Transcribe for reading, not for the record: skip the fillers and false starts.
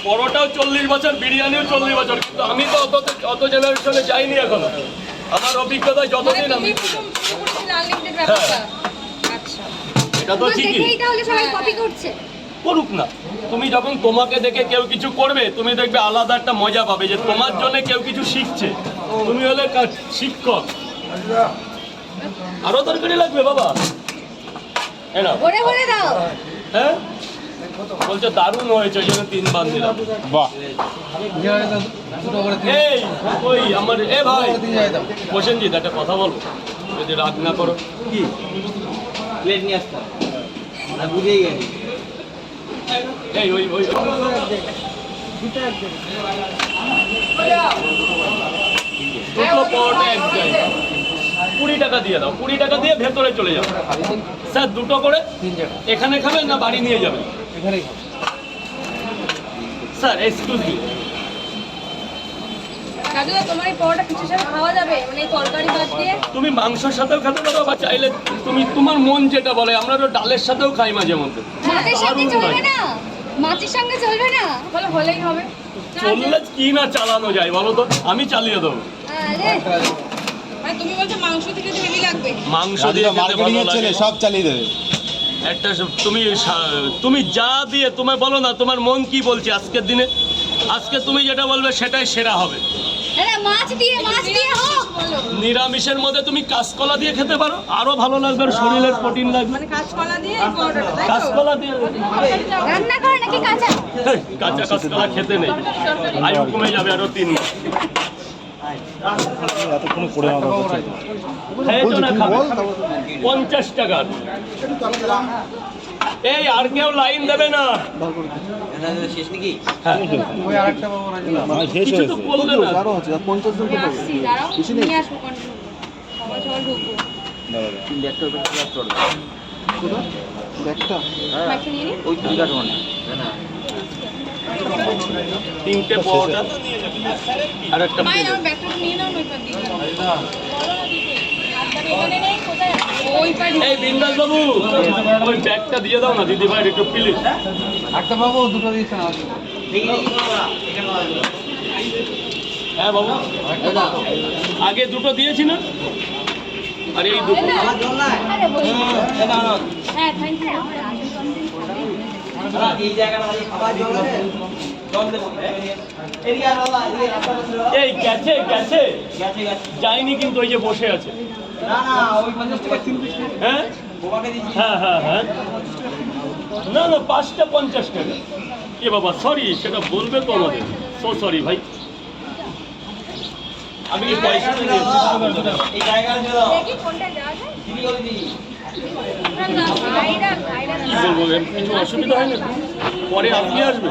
পরোটাও 40 বছর, বিরিয়ানিও 40 বছর, কিন্তু আমি তো অত জেনারেশনে যাইনি এখনো। আমার অভিজ্ঞতা যতদিন আমি এটা তো ঠিকই করুক না। তুমি যখন তোমাকে দেখে কেউ কিছু করবে, তুমি দেখবে আলাদা একটা মজা পাবে যে তোমার জন্য কেউ কিছু শিখছে। তুমি হলে শিক্ষক। আরো তরকারি লাগবে বাবা? হ্যাঁ বলছো দারুণ হয়েছে, ওই জন্য 3 বার দিলাম। বাহ। এই ওই আমার ভাই প্রসেনজিৎ একটা কথা বলবো, যদি রাগ না করো। কি প্লেট নিয়ে আসতে না, বুঝেই গেছি। এই ওই ওই দুটো পরোটা এক জায়গায় 20 টাকা দিয়ে দাও। 20 টাকা দিয়ে ভেতরে চলে যাও। স্যার দুটো করে এখানে খাবেন না বাড়ি নিয়ে যাবেন? স্যার এক্সকিউজ মি, তুমি মাংসের সাথেও খেতে পারো, বা চাইলে তুমি তোমার মন যেটা বলে। আমরা তো ডালের সাথেও খাই মাঝে মধ্যে। চললে কি না চালানো যায় বলো তো? আমি চালিয়ে দেবো। মাংস দিয়ে সব চালিয়ে দেবে একটা। তুমি যা দিয়ে তোমায় বলো না, তোমার মন কি বলছে আজকের দিনে। আজকে তুমি যেটা বলবে সেটাই সেরা হবে। নিরামিষের মধ্যে তুমি কাঁচকলা দিয়ে খেতে পারো, আরো ভালো লাগবে, শরীরের প্রোটিন লাগবে। কাঁচকলা দিয়ে কাঁচা কাঁচকলা খেতে নেই, আয়ু কমে যাবে আরো 3 মাস। এতক্ষণ করে 50 টাকা। এই আর কেউ লাইন দেবে না? শেষ নাকি? কিছু তো বললে না। তিনটে পরোটা আর একটা। এই বিন্দাস বাবু, ওই ব্যাগটা দিয়ে দাও না দিদি ভাই একটু প্লিজ। একটা বাবু দুটো দিয়েছেন। হ্যাঁ বাবু, আগে দুটো দিয়েছি না, আর এই দুটো। এই গেছে গেছে যায়নি, কিন্তু ওই যে বসে আছে। হ্যাঁ হ্যাঁ হ্যাঁ হ্যাঁ, না না 5টা 50 টাকা। এ বাবা সরি, সেটা বলবে তো আমাদের। সো সরি ভাই, আমি কি পয়সা কি বলবো? কিছু অসুবিধা হয় না? পরে আপনি আসবে।